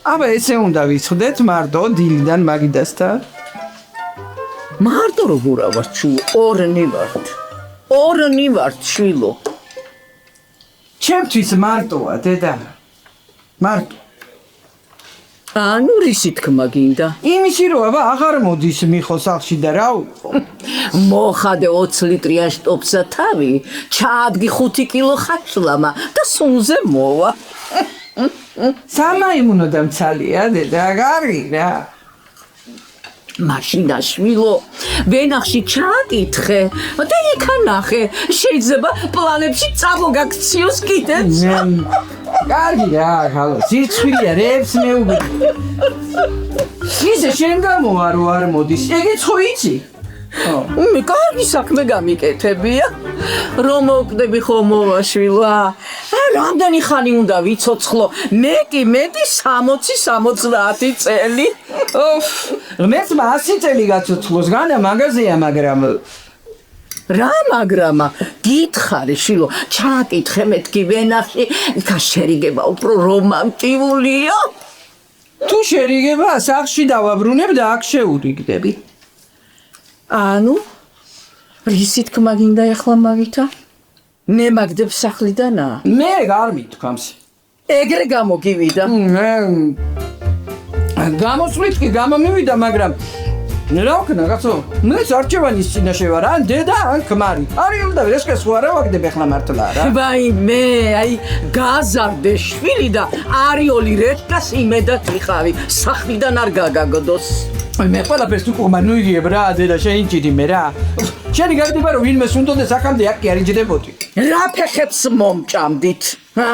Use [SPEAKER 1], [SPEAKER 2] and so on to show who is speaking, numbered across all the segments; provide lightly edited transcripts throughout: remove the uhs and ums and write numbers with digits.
[SPEAKER 1] აბა ესე უნდა ვიცხდეთ მარტო დილიდან მაგიდასთან.
[SPEAKER 2] მარტო როგორ ვარ ჩულო, ორნი ვართ ჩილო.
[SPEAKER 1] ჩემთვის მარტოა დედა. მარტო.
[SPEAKER 2] ანუ რისი თქმა გინდა?
[SPEAKER 1] იმისი რომ აბა აღარ მოდის მიხო სახლში და რა ვიყო.
[SPEAKER 2] მოხადე 20 ლიტრია შტოფსა თავი, ჩაადგი 5 კილო ხაჭლამა და სუნზე მოვა.
[SPEAKER 1] სამაიმუნო და მცალია დედა, კარგი რა.
[SPEAKER 2] მაშინა შვილო, ვენახში ჩააკითხე და იქა ნახე, შეიძლება პლანებში წამოგაქციოს კიდეც.
[SPEAKER 1] კარგი რა, ხალო, სიცხვილია რეებს მეუბნები. ისე შენ გამოვა რო არ მოდის, ეგეც ხო იცი?
[SPEAKER 2] მე კარგი საქმე გამიკეთებია. რომ მოვკვდები ხო მოვაშვილო. რამდენი ხანი უნდა ვიცოცხლო? მე კი მეტი 60-70 წელი.
[SPEAKER 1] მეც 100 წელი გაცოცხლოს, განა მაგაზია, მაგრამ
[SPEAKER 2] რა მაგრამა? გითხარი შილო, ჩააკითხე მეთქი ვენახში, იქა შერიგება უფრო რომანტიულია.
[SPEAKER 1] თუ შერიგება სახლში დავაბრუნებ და აქ შეურიგდები.
[SPEAKER 2] ანუ რისი თქმა გინდა ახლა მაგითა? მე მაგდებ სახლიდანა?
[SPEAKER 1] მე არ მithქვამს.
[SPEAKER 2] ეგრე გამოგივიდა.
[SPEAKER 1] გამოსვლით კი გამომივიდა, მაგრამ რა ვქნა კაცო? მეც არჩევანის წინაშე ვარ, ან დედა, ან ქმარი. არის უნდა ესკეს ხო არა ვაგდებ ახლა მართლა რა.
[SPEAKER 2] ვაიმე, აი გაზარდე შვილი და არიოლი რეთკას იმედად ვიყავი, სახლიდან არ გაგაგდოს.
[SPEAKER 1] მე ყველაფერს თუ ყომა ნუიგებ რა დედა შეინჭიდი მე რა. შენი გაგდება რომ ვინმე სუნდოდეს აქამდე აქ კი არ იჯდებოდი.
[SPEAKER 2] რა ფეხებს მომჭამდით, ჰა?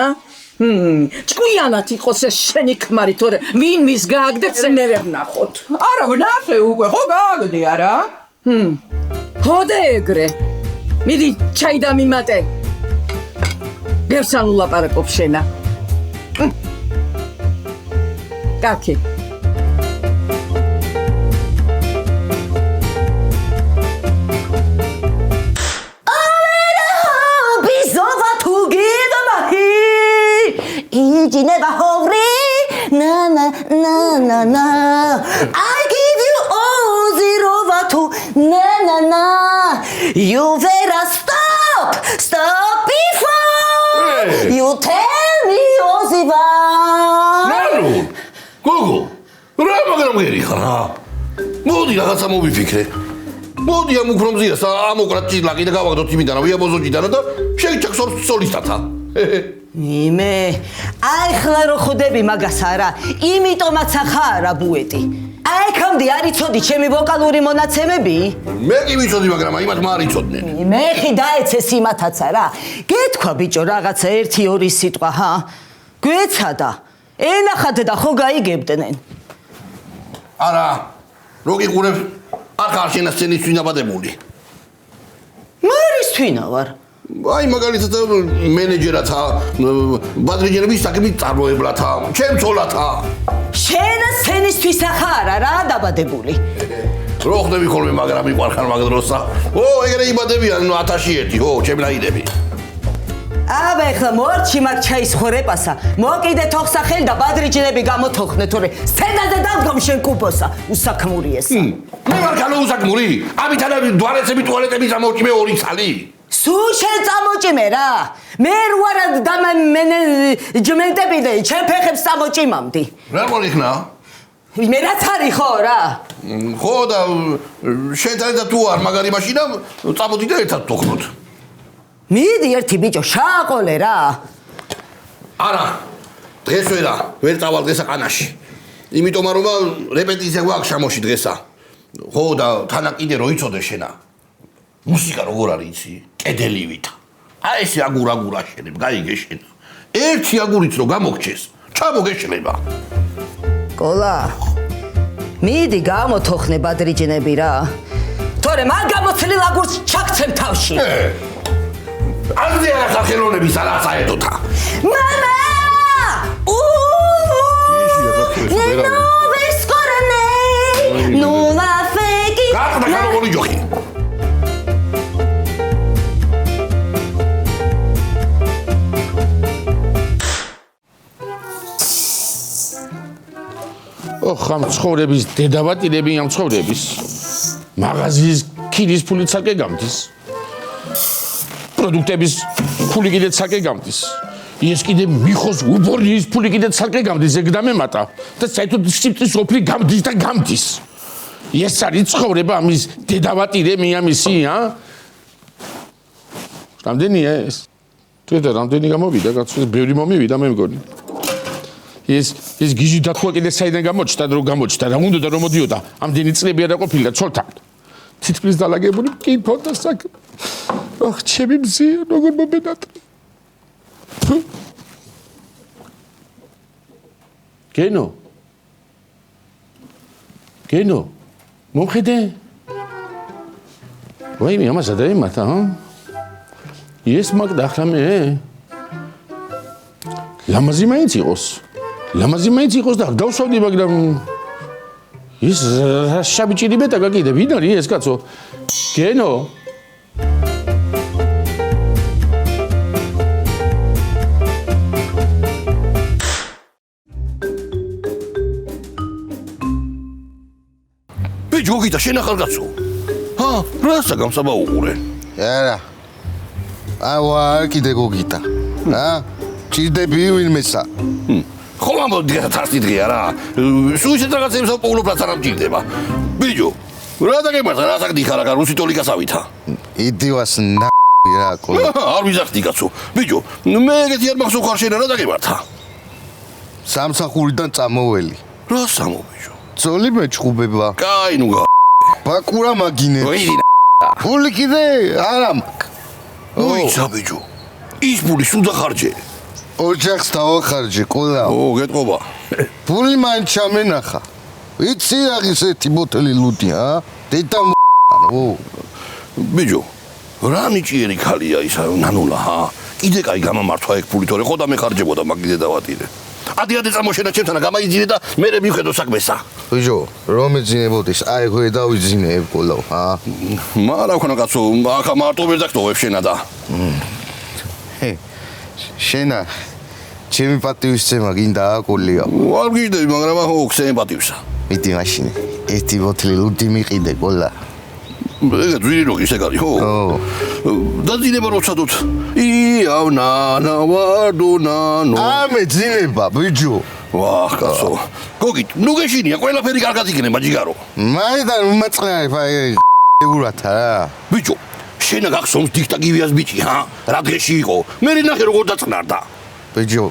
[SPEAKER 2] ჭკვიანად იყოს ეს შენი ქმარი, თორე ვინ მის გააგდებს ნერე ვნახოთ.
[SPEAKER 1] არა ვნახე უკვე, ხო გააგდი არა?
[SPEAKER 2] ხოდე ეგრე. მიდი ჩაი დამიმატე. გერსან ულაპარაკობ შენა. კაკი.
[SPEAKER 3] Never hungry, na na na na na. I give you all zero two, na na na. You better stop before you tell me Oziva.
[SPEAKER 4] Naru, Google, რა მაგარი ხარა? მოდი რაღაცა მოვიფიქრე. მოდი ამ უქრომზია ამოკრატი ლაკი და გავაგდოთ იმიდან, ვიაბოზოჯიდან და შეიჩაქ სოლისტათა.
[SPEAKER 3] იმე, აი ხლა რო ხვდები მაგას არა, იმიტომაც ახლა ბუეტი. აი ხამდე არ იცოდი ჩემი ვოკალური მონაცემები?
[SPEAKER 4] მე კი ვიცოდი, მაგრამ იმათ არ იცოდნენ.
[SPEAKER 3] მე ხი დაეცეს იმათაც არა. გეთქვა ბიჭო რაღაცა 1-2 სიტყვა, ჰა? გვეცადა. ენახათ და ხო გაიგებდნენ.
[SPEAKER 4] არა, რო გიყურებ, არ შენა სცენის ვინაბადებული.
[SPEAKER 3] მარის თვინა ვარ.
[SPEAKER 4] აი მაგალითად მენეჯერათა, ბადრიჯერების საქმის წარმოებლათა, ჩემ ცოლათა.
[SPEAKER 3] შენა სცენისთვის ახარა რა დაბადებული.
[SPEAKER 4] რო ხდები ხოლმე მაგრამ მიყვარხარ მაგ დროსა. ეგრე იბადებიან 1001, ჩემ რაიდები.
[SPEAKER 3] აბა ეხლა მორჩი მაგ ჩაის ხორეპასა. მოკიდე თოხსახელი და ბადრიჯერები გამოთოხნე, თორე სცენაზე დავდგომ შენ კუპოსა, უსაქმური ესა.
[SPEAKER 4] მე ვარ კანო უსაქმური? ამითან დუალეტები, ტუალეტები წამოვჭიმე 2 წალი.
[SPEAKER 3] სულ შენ წამოჭიმე რა. მე რუარა დამენეჯმენტები და ჩემ ფეხებს წამოჭიმამდი.
[SPEAKER 4] რა მოიხნა?
[SPEAKER 3] მე რაც არის ხო რა.
[SPEAKER 4] ხო და შენთან და თუ არ მაგარი მაშინა წამოდი და ერთად თოხნოთ.
[SPEAKER 3] მიდი ერთი ბიჭო შააყოლე რა.
[SPEAKER 4] არა. დღეს ვერ წავალ დღესა ყანაში. იმიტომ რომ რეპეტიცია გვაქვს შამოში დღესა. ხო და თანა კიდე რო იცოდე შენა. მუსიკა როგორ არის იცი? კედელივით. აი ეს აგურა შენებ, გაიგე შენა. ერთი აგურით რო გამოგჩეს, ჩამოგეშლება.
[SPEAKER 3] კოლა. მიდი გამოთოხნე ბადრიჯნები რა. თორე მან გამოცლილ აგურს ჩაქცემ თავში.
[SPEAKER 4] ამდე არა ხახელონების არა საერთოთა.
[SPEAKER 3] მამა! No ves corne. No la feki.
[SPEAKER 4] გაყდა გამოვოლი ჯოხი.
[SPEAKER 5] ოხ ამ ცხოვრების დედავატირები ამ ცხოვრების მაღაზიის ქირის ფული ცალკე გამდის პროდუქტების ფული კიდე ცალკე გამდის ეს კიდე მიხოს უბორნიის ფული კიდე ცალკე გამდის ეგ დამემატა და საერთოდ სიკვდილის ოფლი გამდის და გამდის ეს არის ცხოვრება ამის დედავატირე მიამისი რამდენია ეს თვითონ რამდენი გამოვიდა კაცო ბევრი მომივიდა მე მგონი ეს გიჟი დათქვა კიდე საიდან გამოჩნდა რომ გამოჩნდა რა უნდა რომ მოდიოდა ამდენი წლები არ ყოფილა ცოლთან თითქმის დალაგებული მკითხოდა საქმე ოხ ჩემი მზია როგორ მომენატრა გენო მომხედე ვაიმე ამასა დაემართა ეს მაგ დახლამე ლამაზი მაინც იყოს და დავსვავდი მაგრამ ის შაბიჭირი მეტაკა კიდე ვინ არის ეს კაცო გენო
[SPEAKER 4] ჯოგიტა შენ ახალგაზრდა რასა გამსაბაუყურე
[SPEAKER 6] არა ავა კიდე გოგიტა ჭირდები ვინმესა
[SPEAKER 4] ხომ ამბობ თასი დღეა რა სულ ისეთ რაღაცებს პოულობლად არ ამჭირდება ბიჭო რა დაგემართა რა საკდი ხარ რა რუსი ტოლიკას ავითა
[SPEAKER 6] იდივას რა კოლო
[SPEAKER 4] არ ვიზახდი კაცო ბიჭო მე ეგეთი არ მახსოვ ხარ შენ რა დაგემართა
[SPEAKER 6] სამსახურიდან წამოველი
[SPEAKER 4] რა სამო ბიჭო
[SPEAKER 6] ძოლი მეჭუბება
[SPEAKER 4] კაი ნუ
[SPEAKER 6] ბაკურა მაგინე
[SPEAKER 4] ვიდი
[SPEAKER 6] ფული კიდე არა მაქვს
[SPEAKER 4] ოიცა ბიჭო ის ფული სულ დახარჯე
[SPEAKER 6] ოჯახს დავახარჯე ყოლა
[SPEAKER 4] გეტყობა
[SPEAKER 6] ფული მან ჩამენახა ვიცი რა ისეთი ბოთელი ლუდი დედა
[SPEAKER 4] ბიჭო რა ნიჭიერი ქალია ის ნანულა კიდე კაი გამამართვა ეგ ფული თორე ხო და მეხარჯებოდა მაგ კიდე დავატირე ადი წამოშენა ჩემთან გამაიძინე და მე მივხედო საქმესა
[SPEAKER 6] ბიჭო რომ ეძინებოდეს აი ხო დავიძინებ ყოლა
[SPEAKER 4] მარა ხონა კაცო აქ მარტო ვერ დაგტოვებ შენა და
[SPEAKER 6] შენა ჩემი პატივისცემა გინდა აკოლია
[SPEAKER 4] არ გიждები მაგრამ ახო ხსენ პატივსა
[SPEAKER 6] მიდი მაშინ ერთი ბოთლი ლუდი მიყიდე ყოლა
[SPEAKER 4] ეგ ძვირი როგი შეგარი ხო დაძინება როცადოთ იავნა ვარდუნანო
[SPEAKER 6] ამე ძინება ბიჭო
[SPEAKER 4] ვახ კაცო გოგით ნუ გეშინია ყველაფერი კარგად იქნება ჯიგარო
[SPEAKER 6] მაიდან უმაწყნარი ეგურათა
[SPEAKER 4] ბიჭო შენა გახსოვს დიქტაგივიას ბიჭი რა დღეში იყო მე ნახე როგორ დაწყნარდა
[SPEAKER 6] ბიჭო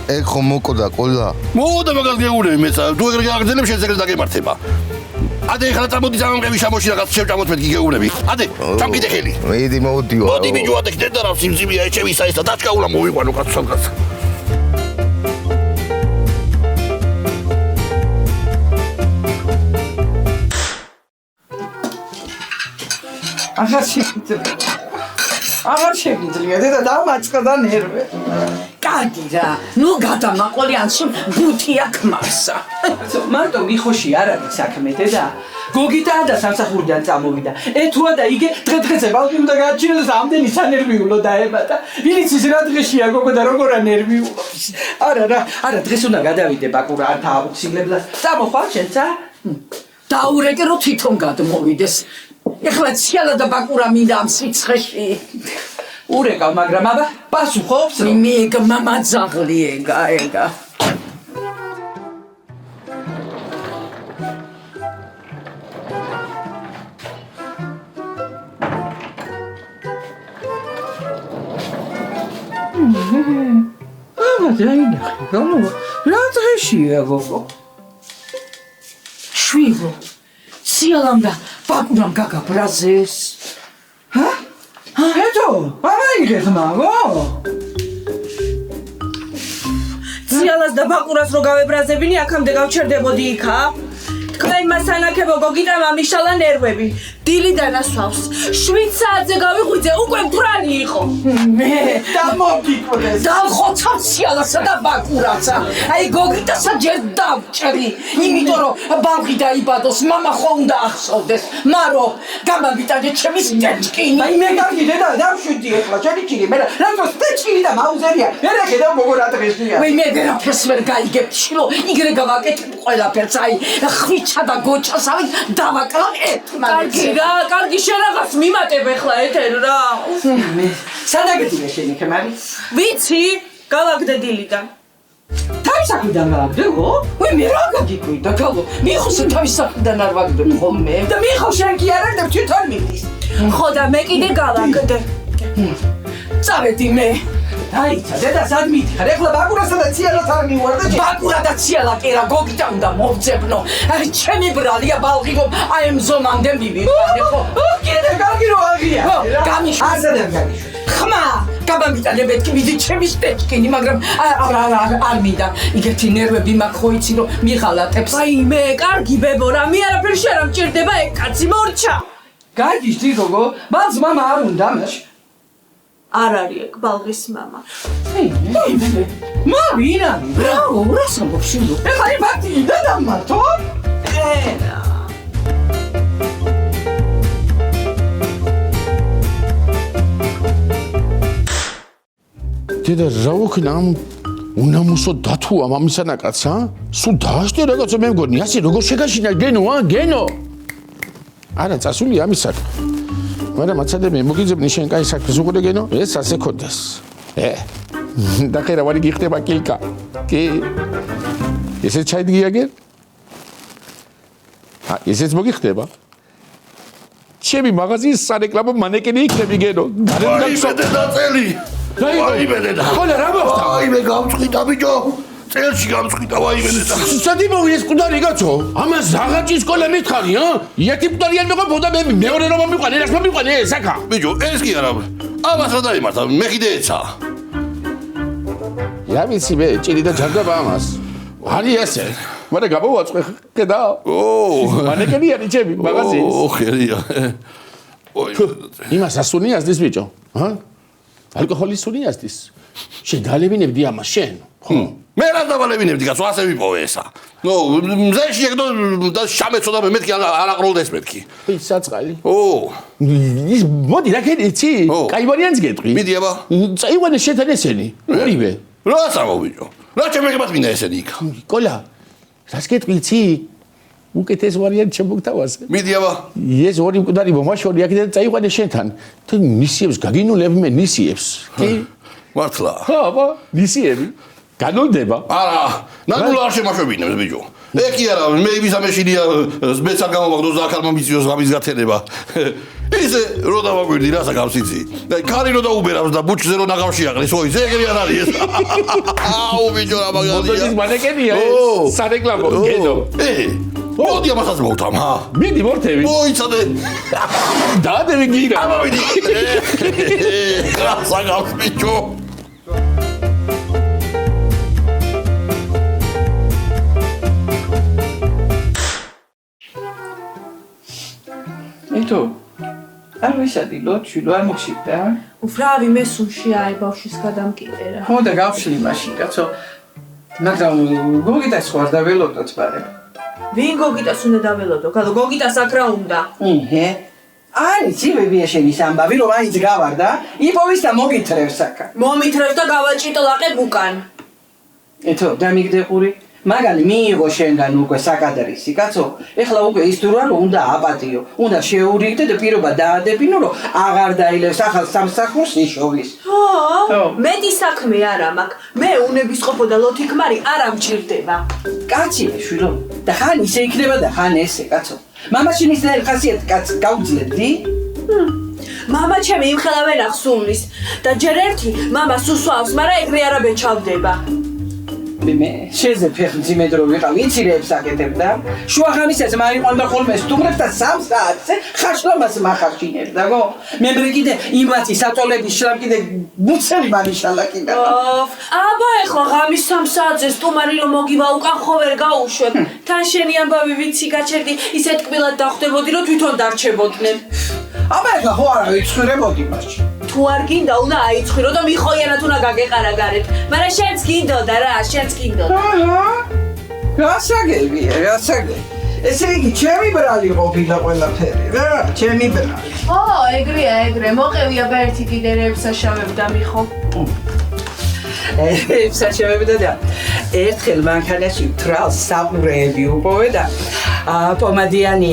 [SPEAKER 6] ეგ ხომ მოკოდა ყოლა
[SPEAKER 4] მოდა მაგას გეუბნები მეც თუ ეგრე გაგრძელებ შენ ეგრე დაგემართება ადე ხლა წამოდი წამომყევი შამოში რაღაც შევჭამოთ მეთქი გეუბნები ადე წამკიდე ხელი
[SPEAKER 6] მიდი მოდიო
[SPEAKER 4] მოდი ბიჭო ადე ხდება რა სიმძიმეა ეჩევისა ეს და დაჭკაულა მოვიყვანო კაცო სამკაც
[SPEAKER 1] აღარ შეგიძლია დედა დამაწყდა ნერვე
[SPEAKER 2] კარგი რა ნუ გადამაყოლიან სულ ბუთი აქ მარსა
[SPEAKER 1] მარტო მიხოში არ არის საქმე დედა გოგიტა და სამსახურიდან წამოვიდა ეთუა და იგე დღე-დღეზე ბალკი უნდა გააჩინოს ამდენი სანერვიულო დაებადა ვინც ის რა დღეშია გოგო და როგორა ნერვიულობს არა დღეს უნდა გადავიდე ბაკურა არ დაავუცილებლად წამოხვალ შენცა
[SPEAKER 2] დაურეკე რომ თვითონ გადმოვიდეს ეხლა ციალა და ბაკურა მინდა ამ სიცხეში
[SPEAKER 1] ურეკავ მაგრამ აბა პასუხობს
[SPEAKER 2] მე ეგ მამაძაღლი ეგა
[SPEAKER 1] დაინახე გონო რა დღეშია გოგო
[SPEAKER 2] შვიდო ციალამ და ბაკურამ გაგაბრაზეს
[SPEAKER 1] ეთო ამაიგეთ მაგო
[SPEAKER 7] ციალას და ბაკურას რო გავებრაზებინი აქამდე გავჩერდებოდი იქა თქვენ მასანაკებო გოგიტა მამიშალა ნერვები დილიდან ასვავს 7 საათზე გავიღვიძე უკვე მფრალი იყო
[SPEAKER 1] მე დამოგიკვდეს
[SPEAKER 2] დავხოცა ციალასა და ბაკურაცა აი გოგიტასა ჯერ დავჭრი იმიტომ რომ ბავშვი დაიბადოს მამა ხო უნდა ახსოვდეს მარო გამაგიტანე ჩემი სტეჭკინი
[SPEAKER 1] აი მე გავიდე და დავშვიდი წამოვიდი ეხლა შენი ჭირი მე რა სტეჩილი და მაუზერია მე რა ხედავ გოგო რა დღესია
[SPEAKER 2] ვეი მე ვერაფერს ვერ გაიგებ შილო იგრე გავაკეთებ ყველაფერს აი ხვიჩა და გოჩასავი დავაკლავ ერთმანეთს
[SPEAKER 7] კარგი რა, კარგი შენ რაღაც მიმატებ ეხლა ეთერ რა.
[SPEAKER 1] სადაგეთია შენი ხემარი
[SPEAKER 7] ვიცი, გავაგდე დილიდან.
[SPEAKER 1] თავის საქმიდან გავაგდებო
[SPEAKER 2] ვეი მე რა გაგიკვირდა გალო მიხოსე თავის საქმიდან არ ვაგდებ ხოლმე
[SPEAKER 1] და მიხო შენ კი არ აღდებ თვითონ მიდის
[SPEAKER 7] ხო და მე კიდე გავაგდე.
[SPEAKER 2] წავედი მე
[SPEAKER 1] დაიცა დედა სად მითხარ ეხლა ბაკურასა და ციალას არ მივარ და
[SPEAKER 2] ბაკურა და ციალა კი რა გოგიტა უნდა მოვძებნო აი ჩემი ბრალია ბალღიგო აი ამ ზომამდე მივიყარე ხო
[SPEAKER 1] კიდე კარგი რო აღია
[SPEAKER 2] გამიშვა
[SPEAKER 1] ასადებ გამიშვა
[SPEAKER 2] ხმა გაბამიტანე მეთქი მიდი ჩემი სტეჩკინი მაგრამ არ მინდა იგეთი ნერვები მაქვს ხო იცი რომ მიღალატებს
[SPEAKER 7] აი მე კარგი ბებო რა მე არაფერ შენ რა მჭირდება ეგ კაცი მორჩა.
[SPEAKER 1] გაიგიშდი გოგო ბალს მამა არ უნდა მაშ
[SPEAKER 7] არ არის ეგ ბალღის მამა.
[SPEAKER 1] მა ვინა
[SPEAKER 2] ბრავო რას ამბობ შილო
[SPEAKER 1] ეხლა იმ ფაქტი დედა მართო
[SPEAKER 7] ენა.
[SPEAKER 5] დედა რა ვქნა ამ უნამუსო დათუა მამისანა კაცს სულ დააშტე რაღაცა მე მგონი ასე როგორ შეგაშინა გენო გენო არა წასული ამისა მაგრამ მაცადე მე მოგიძებნი შენ კაი საქმეს უყურე გენო ეს ასე ქონდეს და ხერა ვარი გიხდება კილკა კი ესე ჩაიდგიაგერ ესეც მოგიხდება ჩემი მაღაზიის სარეკლამო მანეკენი იქნები გენო
[SPEAKER 4] დედა წელი ვაიმე დედა
[SPEAKER 5] ხოლე რა მოხდა
[SPEAKER 4] ვაიმე გამწყვიტა ბიჭო წელში გამწყვიტა ვაიმე დედა
[SPEAKER 5] სადიმოვი ეს კუდარი კაცო ამას ზაღაჭის სკოლა მითხარი ერთი კუდარიან მეყოფოდა მე მეორე რომ მიყვანე რას მომიყვანე საკა
[SPEAKER 4] ბიჭო ეს კი არა ამას რა დაიმართა მე კიდე ეცა
[SPEAKER 5] რა ვიცი მე ჭირი და ჯარდაბა ამას არის ესე მაგრამ გამოვაწყე ხედა მანეკენი არის ჩემი მაღაზიის
[SPEAKER 4] ხერია
[SPEAKER 5] იმას ასუნიასდის ბიჭო ალკოჰოლის სუნიასდის შენ დალებინებდი ამას შენ ხო
[SPEAKER 4] მე რა დავალებინებდი კაცო ასე ვიპოვე ესა ნო მზეში ეგ და შამეცოდა მე მეთქი არ აყროლდეს მეთქი
[SPEAKER 5] ის საწყალი ის მოდი რა ქეცი კაივარიანს გეტყვი
[SPEAKER 4] მიდი აბა
[SPEAKER 5] წაიყვანე შეთან ესენი ორივე
[SPEAKER 4] რა სამოვიჭო რა ჩემეგებად მინდა ესენი იქ
[SPEAKER 5] კოლა რას გეტყვი იცი უკეთეს ვარიანტი შემოგთავაზე
[SPEAKER 4] მიდი აბა
[SPEAKER 5] ეს ორი მკვდარი მომაშორი აქედან წაიყვანე შენთან თუ ნისიებს გაგინულებ მე ნისიებს კი
[SPEAKER 4] მართლა
[SPEAKER 5] ხო აბა ნისიები განოლდება
[SPEAKER 4] არა ნანულა არ შემაშვებინებს ბიჭო ეკი არა მე იმისამეშინია მეც არ გამოვაგდო და ახალ მომიციოს გამის გათენება ისე რო დავაგვირდი რა საკავსიცი და ქარი რო დაუბერავს და ბუჩზე რო ნაღავში აყრის ой ზეგრი არ არის ეს აუ ბიჭო რა მაგარია
[SPEAKER 5] მოდოდის მანეკენია სარეკლამო გენო
[SPEAKER 4] მოდი ამასაც მოვთავ
[SPEAKER 5] მიდი მორთევი
[SPEAKER 4] მოიცადე
[SPEAKER 5] დაადები გიგა
[SPEAKER 4] ამოვიდი რა საკავს ბიჭო
[SPEAKER 1] ეთო არ ვისადილო ჩილო არ მოხსიდა
[SPEAKER 7] უბრალოდ მე სუნში აი ბავშვის გადამკიდერა.
[SPEAKER 1] ხო და გავშლი მაშინ კაცო მაგრამ გოგიტას ხო არ დაველოდოთ ბარე
[SPEAKER 7] ვინ გოგიტას უნდა დაველოდო? გალო გოგიტას აქ რა უნდა?
[SPEAKER 1] არის იბებია შენის ამბავი რომ აიც გავარდა იპოვის და მოგითრევს აქა
[SPEAKER 7] მომითრევს და გავაჭიტლაყებ უკან.
[SPEAKER 1] ეთო დამიგდეყური მაგალი მიიღო შენგან უკვე საკადრისი კაცო ეხლა უკვე ის თუ რა რომ უნდა აპატიო უნდა შეურიგდე და პირობა დაადებინო რომ აღარ დაილევს ახალ სამსახურს იშოვის
[SPEAKER 7] ხო მეტი საქმე არა მაქვს მე უნებისყოფო და ლოთიქმარი არ ამჭირდება
[SPEAKER 1] კაცია შვილო და ხან ისე იქნება და ხან ესე კაცო მამაჩინის ხასიათი კაც გაუძლებდი
[SPEAKER 7] მამა ჩემი იმხელავენ ახსულის და ჯერ ერთი მამას უსვავს მაგრამ ეგრე არა ბეჭავდება
[SPEAKER 1] მე შეზე ფეხმძიმე დრო ვიყავ იცირეებს აკეთებდა შუახამისას მაიყვანდა ხოლმე სტუმრებს და 3 საათზე ხაშლამას მახარჯინებდა გო მე მრიგიდე იმათი საწოლების შლამ კიდე ბუცელი მანიშალა კიდე
[SPEAKER 7] აბა ეხლა ღამის 3 საათზე სტუმარი რომ მოგივა უკან ხო ვერ გაუშვებ თან შენი ამბავი ვიცი გაჩერდი ისეთ კბილად დახვდებოდი რომ თვითონ დარჩებოდნენ
[SPEAKER 1] აბა ეხლა ხო არა ვიცხრებოდი მაშინ
[SPEAKER 7] თუ არ გინდა უნდა აიცხირო და მიხოიანად უნდა გაგეყარა გარეთ მაგრამ შენც გინდოდა რა შენც გინდოდა
[SPEAKER 1] გასაგებია გასაგები ესე იგი, ჩემი ბრალი ყოფილა ყველაფერი რა, ჩემი ბრალი.
[SPEAKER 7] ო, ეგრეა, მოყევია და ერთი კიდე რებსაშავებდა მიხო.
[SPEAKER 1] საშევებდა და ერთხელ მანქანაში თრალს საყურეები უპოვე და პომადიანი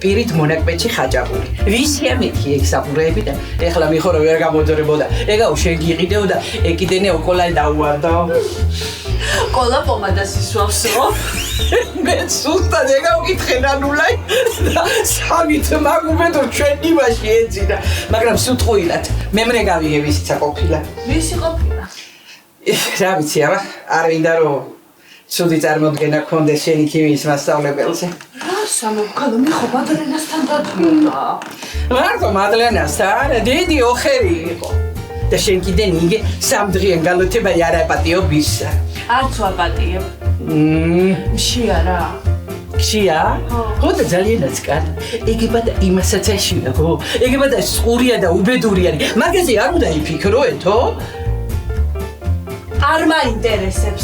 [SPEAKER 1] პირით მონაკბეთში ხაჭაპური. ვისია მეთქი ეგ საყურეები და ეხლა მიხო რომ ვერ გამოძრებოდა. ეგაო შენ გიყიდეო და ეკიდენე ოკოლაი დაუვარდო.
[SPEAKER 7] კოლა პომადას ისვავსო.
[SPEAKER 1] მე სულთან ეგაო კითხენანულაი და სამით მაგუმედო ჩვენ იმაში ეძინა. მაგრამ სუტყუილად მე მრეგავიე ვისიცა ყოფილა.
[SPEAKER 7] ვისი ყოფილა?
[SPEAKER 1] რა ვიცი აბა არ მინდა რომ ცუდი წარმოდგენა გქონდეს შენი ქიმიის მასწავლებელზე.
[SPEAKER 7] რა სამოქალო მიხო მადლენასთან დადიოდა.
[SPEAKER 1] მარტო მადლენასთან დიდი ოხერი იყო. და შენ კიდე ნიგე სამდღიან გალოთება იარაპატიო ბისა.
[SPEAKER 7] არც ვაპატიებ. მშია რა.
[SPEAKER 1] მშია? ხო და ძალიანაც კარ. ეგება და იმასაც ეშია ხო? ეგება და სყურია და უბედურიანი. მაგაზე არ უნდა იფიქროეთო?
[SPEAKER 7] არ მაინტერესებს.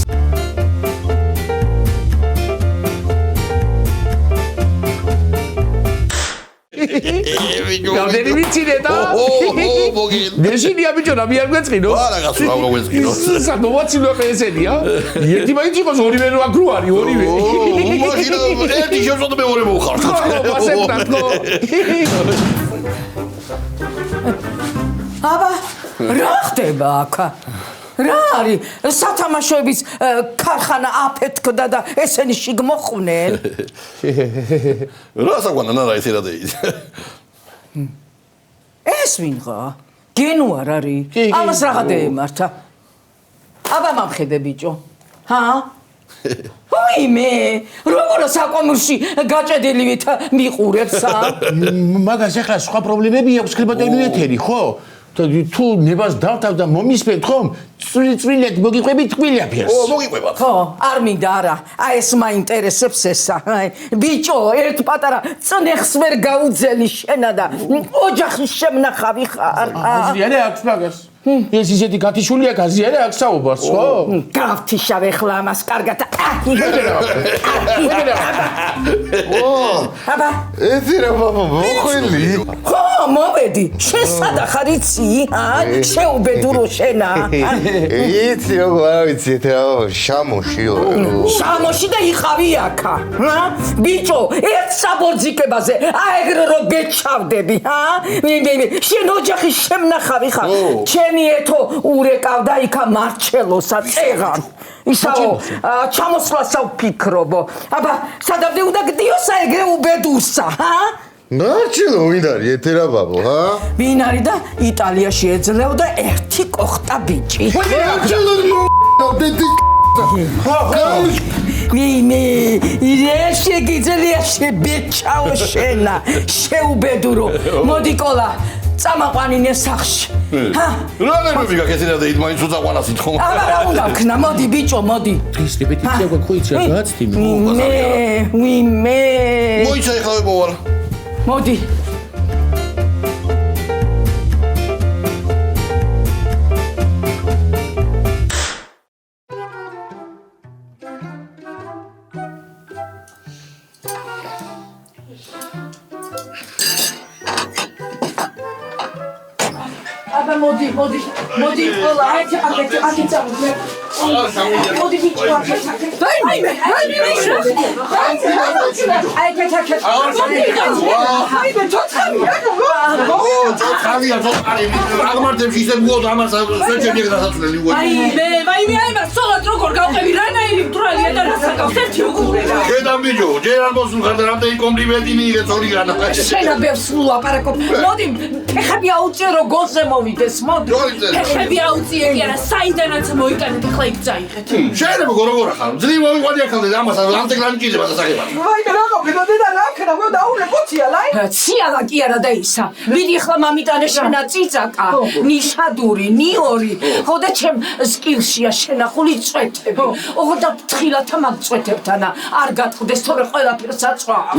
[SPEAKER 5] გამდენი ვიცინე და
[SPEAKER 4] მოგინ.
[SPEAKER 5] მეშინია ბიჭო რა მიარ გვეწყინო?
[SPEAKER 4] არა გასულ რა მოგვეწყინო.
[SPEAKER 5] სადმოცილო ესენია? ერთი მაინც იყოს ორივე რო აქ რო არის ორივე.
[SPEAKER 4] მაშინ ერთი შევწოდო მეორე მოვხართ.
[SPEAKER 2] აბა, რა ხდება აქ? რა არის? სათამაშოების ქარხანა აფეთქდა და ესენი შიგ მოხვნენ?
[SPEAKER 4] რა საკვანა რა ესე რა დეი.
[SPEAKER 2] ეს ვინღა? გენუ არ არის? ამას რაღა დაემართა? აბა მომხედე ბიჭო. ჰა? ვაიმე, როგორ საკომურში გაჭედილივით მიყურებსა?
[SPEAKER 5] მაგას ახლა სხვა პრობლემები აქვს ქლებატონი ეთერი, ხო? თუ ნებას დავთავ და მომისმენთ ხომ? წვრილად მოგიყვებით თკვილაფერს.
[SPEAKER 4] მოგიყვება.
[SPEAKER 2] ხო, არ მინდა არა. აი ეს მაინტერესებს ესა. ბიჭო, ერთ პატარა წნეხს ვერ გაუძელი შენა და ოჯახის შემნახავი ხარ.
[SPEAKER 5] აზიარე აქვს მაგას. ეს ისეთი გათიშული აქ აზიარე აქვს საუბარს, ხო?
[SPEAKER 2] გავთიშავ ეხლა ამას კარგად. აბა,
[SPEAKER 6] ეთი რა ბაბა მოხველი.
[SPEAKER 2] ხო, მოვედი. შესადა ხარ იცი? შეუბედურო შენა.
[SPEAKER 6] იცი როგორ არ ვიცი ეთი რა ბაბა შამოშიო.
[SPEAKER 2] შამოში და იყავი აქა. ბიჭო, ერთ საბორძიკებაზე აეგრე რომ გეჩავდები, შენ ოჯახის შემნახავი ხარ. ეთო ურეკავდა იქა მარჩელოსა წეღარ ისაო ჩამოსვლასა ვფიქრობო აბა სადამდე უნდა გდიოსა ეგრე უბედურსა
[SPEAKER 6] მარჩელო ვინ არის ეთი რა ბაბო
[SPEAKER 2] ვინ არის და იტალიაში ეძლევდა ერთი კოხტა ბიჭი
[SPEAKER 6] მარჩელო
[SPEAKER 2] ვინე ირეში გიძელია შებეჭაო შენა შეუბედურო მოდი კოლა წამაყვანინე სახში.
[SPEAKER 4] რა ნერვები გაქვს ესენა და ით მაინც უწაყვანას ითხო.
[SPEAKER 2] აბა რა უნდა ვქნა, მოდი ბიჭო, მოდი.
[SPEAKER 5] დღის რეპეტიცია გვაქვს რა გააცდინო.
[SPEAKER 2] ვიმე.
[SPEAKER 4] მოიცა ეხლა მოვალ.
[SPEAKER 2] მოდი. მოდი, ყველა აქ წავიდე. მოდი ბიჭო, აქ. ვაიმე.
[SPEAKER 4] აგმართებში ისე გუოდ ამას სვეჩები გადასაწვლელი უო.
[SPEAKER 7] ვაიმე, სწორად როგორ გავყევი რანაირი მტრალია და რასაკავს ერთი უყურება.
[SPEAKER 4] შედამ ბიჭო, ჯერ არ მოსულხარ და რამდენი კომპლიმენტი მიიღე წორი განა.
[SPEAKER 2] შენა ბევრს ლაპარაკობ. მოდი, ეხები აუწიო გოლზე მოვიდეს, მოდი.
[SPEAKER 7] ეხები აუწიე კი არა, საიდანაც მოიტანეთ ახლა იქ წაიღეთ.
[SPEAKER 4] შეიძლება როგორ ახალ ძლივ მოვიყვანე ახალ და ამას ამტეკლანი ჭირდება და საგებად.
[SPEAKER 1] ვაიმე რა ყოფილა და რა ქნა მე დაურე პოცია ლაი.
[SPEAKER 2] ციალა კი არა და ისა. ვიდი ახლა მამიტანე შენა წიწაკა, ნიშადური, ნიორი. ხო და ჩემ სკილშია შენახული წვეთები. ოღო და ფთხილათა მაგ წვეთებთანა არ გატყდეს თორე ყველაფერს აწვავს.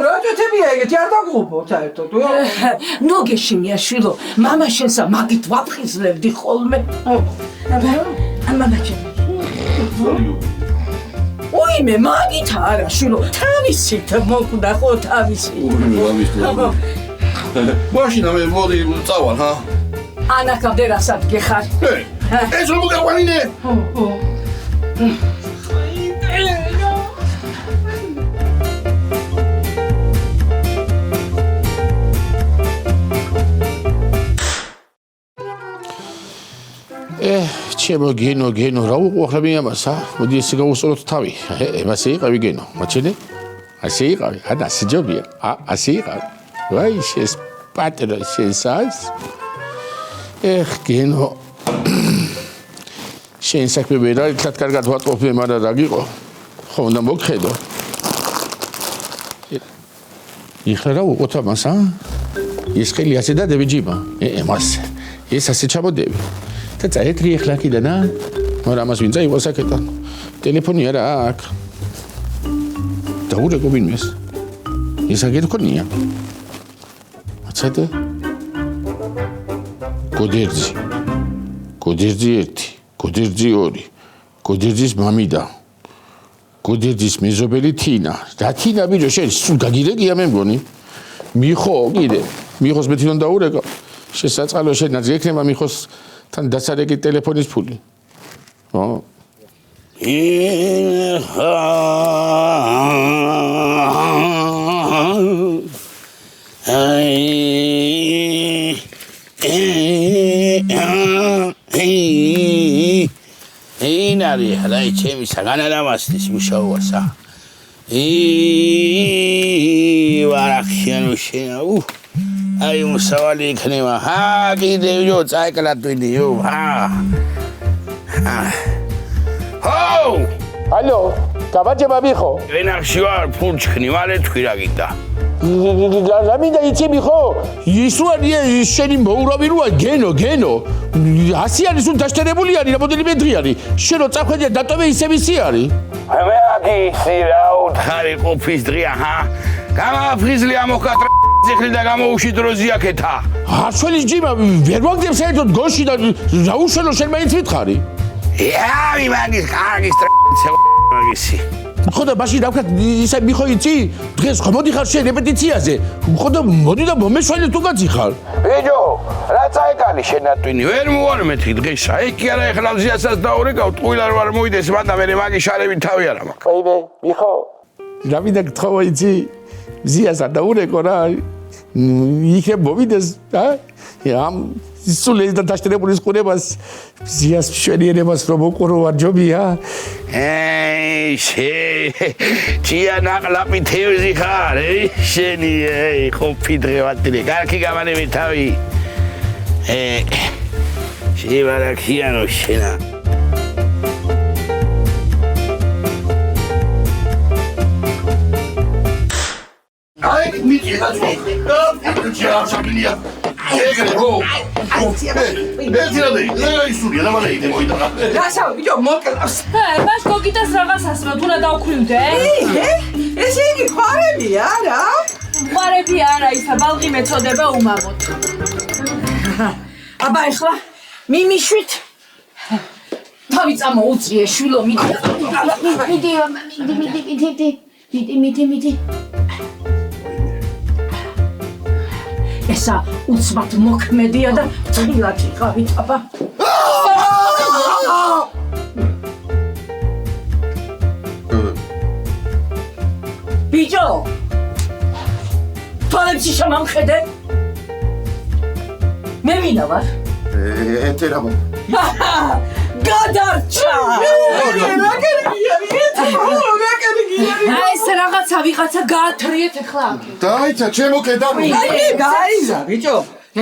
[SPEAKER 1] რა წვეთებია ეგეთი არ დაგღუბო საერთოდ.
[SPEAKER 2] ნოგეშინია შვილო, მამა შენსა მაგით ვაფხიზლებდი ხოლმე. მამა ჩემი. უი ვინმე მაგით არა შვილო თავისით მოკდა ხო თავისით
[SPEAKER 4] მაშინ მე მოდი წავალ ჰა
[SPEAKER 2] ანაკამდე რასაც გეხარ
[SPEAKER 4] ეს რომ გაყვანინე
[SPEAKER 5] ჩემო გენო რა უყურები ამასა მოდი ესე გავუსწოროთ თავი ასე იყავი გენო მოჩენე ასე იყავი ასე ჯობია ასე იყავი ვაი შეს პატრა შესას გენო შენ საქმე ვერ არის თათ კარგად ვატყობე მაგრამ რა გიყო ხო უნდა მოგხედო იხლა რა უყოთ ამას ეს ხელი ასე დადები ჯიმა მას ეს ასე ჩამოდები და წაეთრი ახლა კიდანა მაგრამ ამას ვინ წაიღო საკეთან ტელეფონი არა აქ დაურეკო ვინმეს ეს აგერქონია მაცადე გოდერძი 1 გოდერძი 2 გოდერძის მამიდა გოდერძის მეზობელი თინა რა თინა ბიჭო შენ სულ გაგირეგია მე მგონი მიხო კიდე მიხოს მე თვითონ დაურეკო შესაწყალო შენაც გექნება მიხოს თან დასარეკი ტელეფონის ფული.
[SPEAKER 8] ინარი რაი ჩემი საგანარამასის მუშაობასა. ვარახიანო შენა აი მოსავალი იქნება კიდევ წაეკლატვიდიო
[SPEAKER 5] ალო გაბაჯება მიხო
[SPEAKER 8] ვენახში ვარ ფულჩქნი მალე თქვი რა გინდა
[SPEAKER 5] რა მინდა იცი მიხო ის ვარია შენი მოურავი როა გენო ასე არის უ დაშტერებული არის რამოდენიმე დღე არის შენ რო წახვედია დატოვე ისე ვისი არის
[SPEAKER 8] მე აგიცი რა უთხარი ყოფის დღეა გამაფრიზლი ამოკატრა ზიხლი და გამოუში დროზი აქეთა
[SPEAKER 5] არჩელის ჯიმა ვერ ვაგდებ საერთოდ გოში და რა უშენო შენ მაინც ვითხარი
[SPEAKER 8] აი მაგის კარგი მაგისი
[SPEAKER 5] ხო და მაშინ რა ვქნა ისე მიხო იცი დღეს ხო მოდიხარ შენ რეპეტიციაზე ხო და მოდი და მომეშვალე თუ გაციხარ
[SPEAKER 8] ბიჭო რა წაეკალი შენატვინი ვერ მოარ მეთქი დღესა ეკი არა ეხლა მზიასაც დაურეკავ ტყუილა რო არ მოიდეს მანდა მე მაგი შარებით თავი არა მაქვს
[SPEAKER 5] ვაიმე მიხო რა მინდა გთხოვო იცი მზიასა დაურეკო რა იქე მოვიდეს ამ სულ ეს დაშტერებული ყურებას მზიას მშვენიერებას რომ უყურო არ ჯობია
[SPEAKER 8] შე ჩია ნაყლაპი თევზი ხარ შენი ყოფი დღევანდელი კარგი გამანები თავი შევარაქიანო შენა
[SPEAKER 4] აი მიჭი ხაჭო ჩა შაბილია ეგრე რო ეცილადე ისურია და მალე იდე მოიტანა
[SPEAKER 2] რასავ ბიჭო მოკლავს
[SPEAKER 7] მას გოგიტას რაღაც ასმევ თუნა დავქვრივდე
[SPEAKER 2] ესე იგი ხარებია რა
[SPEAKER 7] ხარები არა ისა ბალღი მეწოდება უმამოდ
[SPEAKER 2] აბა ეხლა მიმიშვით თავი წამოუწიე შვილო მიდი ესა უცბად მოქმედია და თილად იყავით აბა ბიჭო თვალებში შემამხედე მე ვინა ვარ
[SPEAKER 6] ეთერაბო
[SPEAKER 2] გადარჩა ეს რაღაცა ვიღაცა გაათრიეთ ახლა
[SPEAKER 6] დაიცა ჩემო კედამო
[SPEAKER 1] გაიზა ბიჭო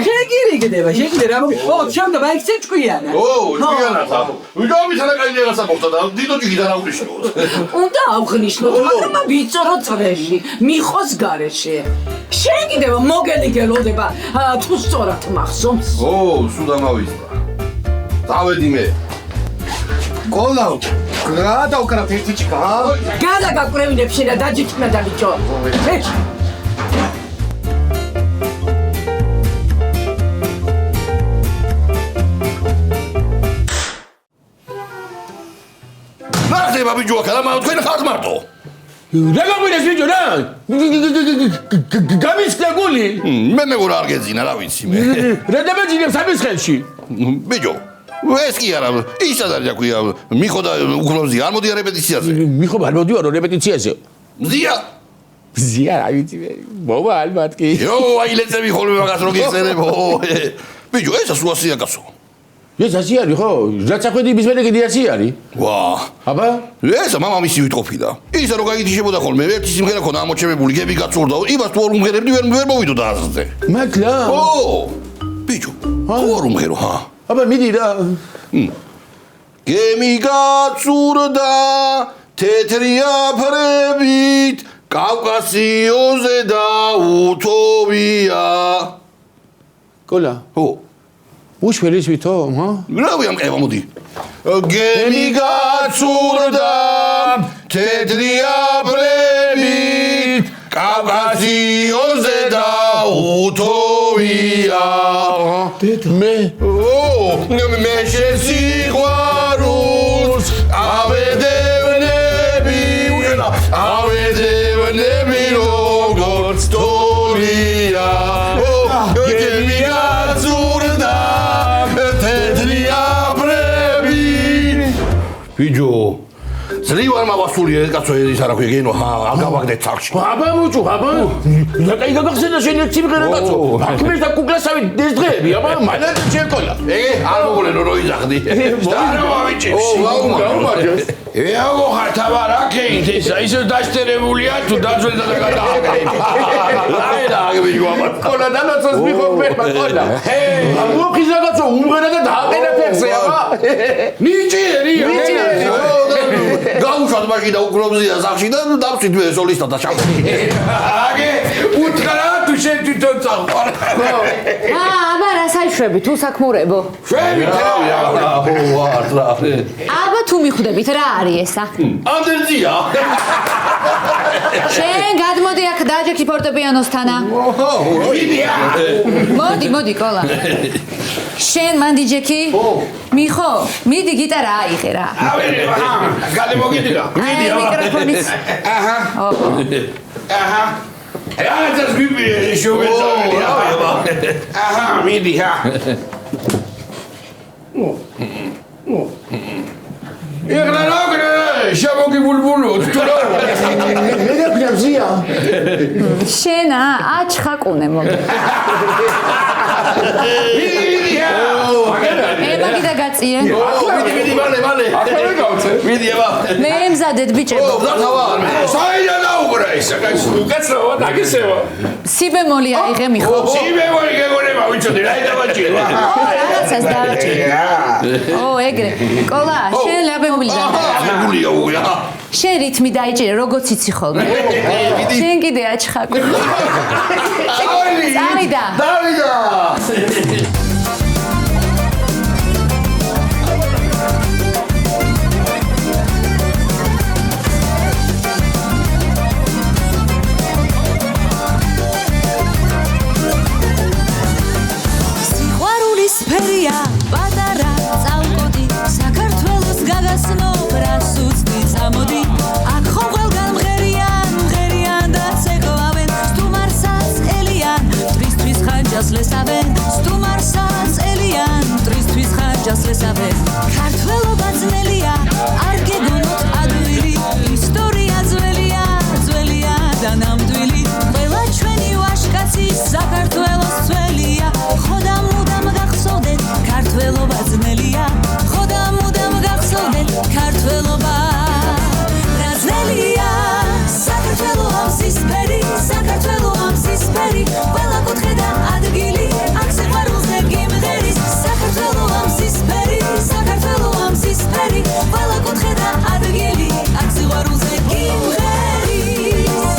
[SPEAKER 1] შეგირიგდება რა მოგე ო ჩემდა მაიქცე ჭკვიანა
[SPEAKER 4] ჭკვიანათა ვიდომი თანაკაინი რაღაცა მოხდა და დიდო ჭიქიდან აღნიშნოთ
[SPEAKER 2] უნდა აღნიშნოთ მაგრამ ვიწორო წრეში მიხოს გარეშე შენ კიდევ მოგელი გელოდება თუ სწორად მახსოვს
[SPEAKER 4] სულ დამავიზდა დავედი მე
[SPEAKER 6] კოლაო რა დავკრა ფერტიჩიკა
[SPEAKER 2] გადაგაკვრევინებ შენ და დაჯიჭნა და ბიჭო
[SPEAKER 4] შეიძლება ბიჭო ახლა მაგრამ თქვენ ხართ მარტო.
[SPEAKER 5] რა გაგვიდეს ბიჭო რა? გამისკდა გული?
[SPEAKER 4] მე მეგონა არ გეძინა რა ვიცი მე.
[SPEAKER 5] რა დამეძინებს ამის ხელში?
[SPEAKER 4] ბიჭო ეს კი არა ისაც არ დაგვია მიხო და უგროზი არ მოდია რეპეტიციაზე.
[SPEAKER 5] მიხო არ მოდიარო რეპეტიციაზე.
[SPEAKER 4] ზია
[SPEAKER 5] ზია რა ვიცი მე. მოვა ალბათ კი.
[SPEAKER 4] იო აი ლეწები ხოლმე მაგას რო გიხსენებო. ბიჭო ეს ასუასია კაცო.
[SPEAKER 5] ეს ასე არის ხო? რაც ახვედი იმის მერე კიდე ასე არის?
[SPEAKER 4] ვა
[SPEAKER 5] აბა?
[SPEAKER 4] ეს მამამისი ვითყოფიდა. ისა რო გაიგიშებოდა ხოლმე ერთი სიმღერა ქონა ამოჩემებული გები გაწურდა. იმას თუ არ უმღერებდი ვერ მოვიდოდა აზრზე.
[SPEAKER 5] მართლა?
[SPEAKER 4] ო ბიჭო თუ არ უმღერო ჰა?
[SPEAKER 5] აბა მიდი რა.
[SPEAKER 4] გემი გაწურდა თეთრი აფრებით კავკასიოზე და უთოვია.
[SPEAKER 5] კოლა.
[SPEAKER 4] ო
[SPEAKER 5] უშველის ვითო, ჰა?
[SPEAKER 4] რავი ამ ყევა მოდი. გემი გაწურდა თეთრი აფრებით კავკასიოზე და უთოვია.
[SPEAKER 5] მე
[SPEAKER 4] მე შესიყვარულს ავედევნები როგორც თორია. გემი გაწურდა თეთრი აფრებით. ბიჭო ძლივარ მავასულია ეს კაცო ის არა ქვია გენო აგავაგდეთ სახში.
[SPEAKER 5] აბა მოჭო, აბა. რა კაი გაგახსენა შენ ერთი მღერა კაცო. აქმეს და კუკლასავი ეს დღეები, აბა მანაც შეკოლა.
[SPEAKER 4] არ მოგულენო რო იძახდი.
[SPEAKER 8] ეაგო ხართავარ აქეით ესა ისე დაშტერებულია თუ დაძველდა და გადააკეთე.
[SPEAKER 4] აი რა აგებიო აბა.
[SPEAKER 5] კოლა დანაცოს მიხობება კოლა. მოხიზა კაცო უმღერა და დააყენა ფეხზე, აბა.
[SPEAKER 8] ნიჭიერი.
[SPEAKER 4] გაუშვათ მაშინ და უკრობზია სახში და დავწვით მე სოლისტად და ჩავდი.
[SPEAKER 8] აგე უთხრა თუ შენ თვითონ წაყვარ.
[SPEAKER 3] აბა რა საიშვები თუ საქმურებო?
[SPEAKER 8] შვებით რა.
[SPEAKER 3] აბა თუ მიხვდებით რა არის ესა?
[SPEAKER 4] ანდერძია.
[SPEAKER 3] შენ გადმოდი აქ დაჯექი ფორტეპიანოსთანა. მოდი კოლა. შენ მან დიჯექი? მიხო, მიდი გიტარა აიღე რა.
[SPEAKER 8] გალე მოგიდია.
[SPEAKER 3] მიდი მიკროფონის.
[SPEAKER 8] აჰა. რასაც გიბი შოვეცარი. აჰა, მიდი ჰა. იღლა როგორ შევოგი ბულბულო თუ რა.
[SPEAKER 5] მე გიაზია.
[SPEAKER 3] შენა აჩხაკუნე მოდი. ებაგი და გაწიე.
[SPEAKER 4] მიდი მალე.
[SPEAKER 5] ახლა გავცე.
[SPEAKER 4] მიდი აბა.
[SPEAKER 3] მე მზადეთ ბიჭებო.
[SPEAKER 4] დათავარ.
[SPEAKER 8] საიდან დაუბრა ისა კაცო დაგისევა.
[SPEAKER 3] სიბემოლი აიღე მიხო.
[SPEAKER 8] სიბემოლი გეგონება ვიცოდი რა დავაჭირე.
[SPEAKER 3] რაღაცას დააჭირე. ეგრე. კოლა, შენ ლაბემობილი და.
[SPEAKER 4] გულია უღია.
[SPEAKER 3] შენ რითმი დაიჭირე, როგორც იცი ხოლმე. შენ კიდე აჩხაკო. წავიდა.
[SPEAKER 9] სფერია პატარა წავკოდი საქართველოს გაგასნობ რას უცდი წამოდი აქ ხომ ყველგან მღერიან და ცეკვავენ სტუმარსაც ელიან ტრისთვის ხანჯას ლესავენ სტუმარსაც ელიან ტრისთვის ხანჯას ლესავენ ქართველობა ძნელია არ გეგონოთ ადვილი ისტორია ძველია და ნამდვილი ყველა ჩვენი ვაჟკაცი საქართველოს ძველია ხოდა მუდამ გახსოვდეთ ქართველობა ძნელია ხოდა მუდამ გახსოვდეთ ქართველობა რა ძნელია საქართველო ამსისფერი ყველა კუთხე და ადგილი აქ სიყვარულზე გიმღერის საქართველო ამსისფერი ყველა კუთხე და ადგილი აქ სიყვარულზე გიმღერის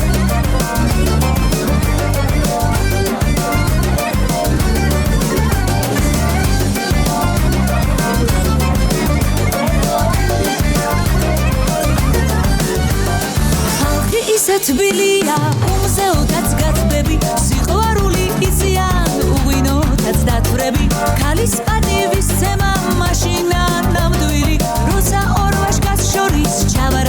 [SPEAKER 9] თბილია უმზეოდაც გაწდები სიყვარული იზიან უღვინოთაც დათვრები ქალის პატივის ცემა მაშინა ნამდვილი როცა ორ ვაჟკაცს შორის ჩავარ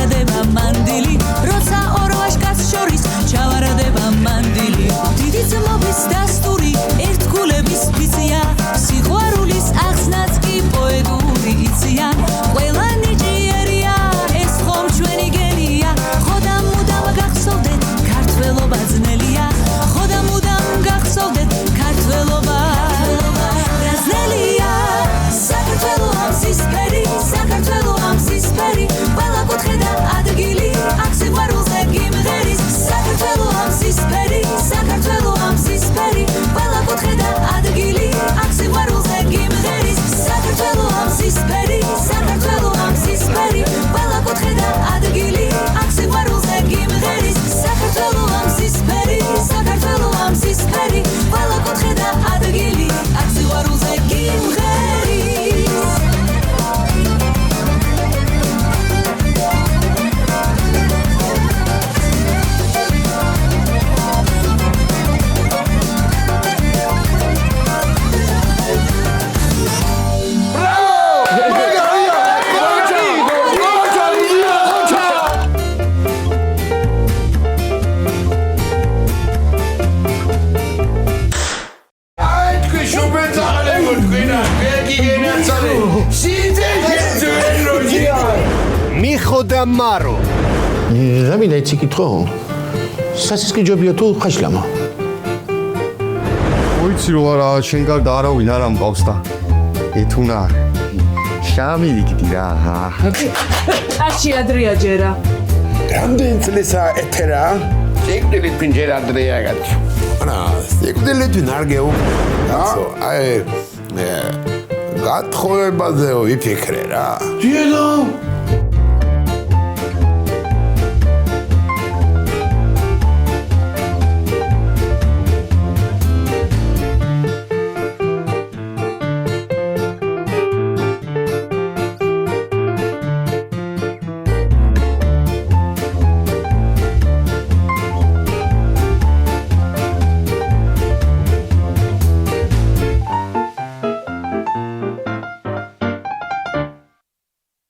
[SPEAKER 6] მიხო და მარო.
[SPEAKER 5] რა მინდა იცი კითხო? სასისკი ჯობია თუ ხაშლამა?
[SPEAKER 6] ვიცი რომ არა შენ გარდა არავინ არ ამყავს და ეთუნა შამილიქდი რა.
[SPEAKER 7] აში ადრია ჯერა.
[SPEAKER 8] რამდენი წლისა ეთერა? შეგდილი პინჯერა ადრეა გაჩ.
[SPEAKER 4] ანა, სიკვდილი თვინ არ გეუბნებო. აი გათხოვებაზე ვიფიქრე რა.
[SPEAKER 8] დიედო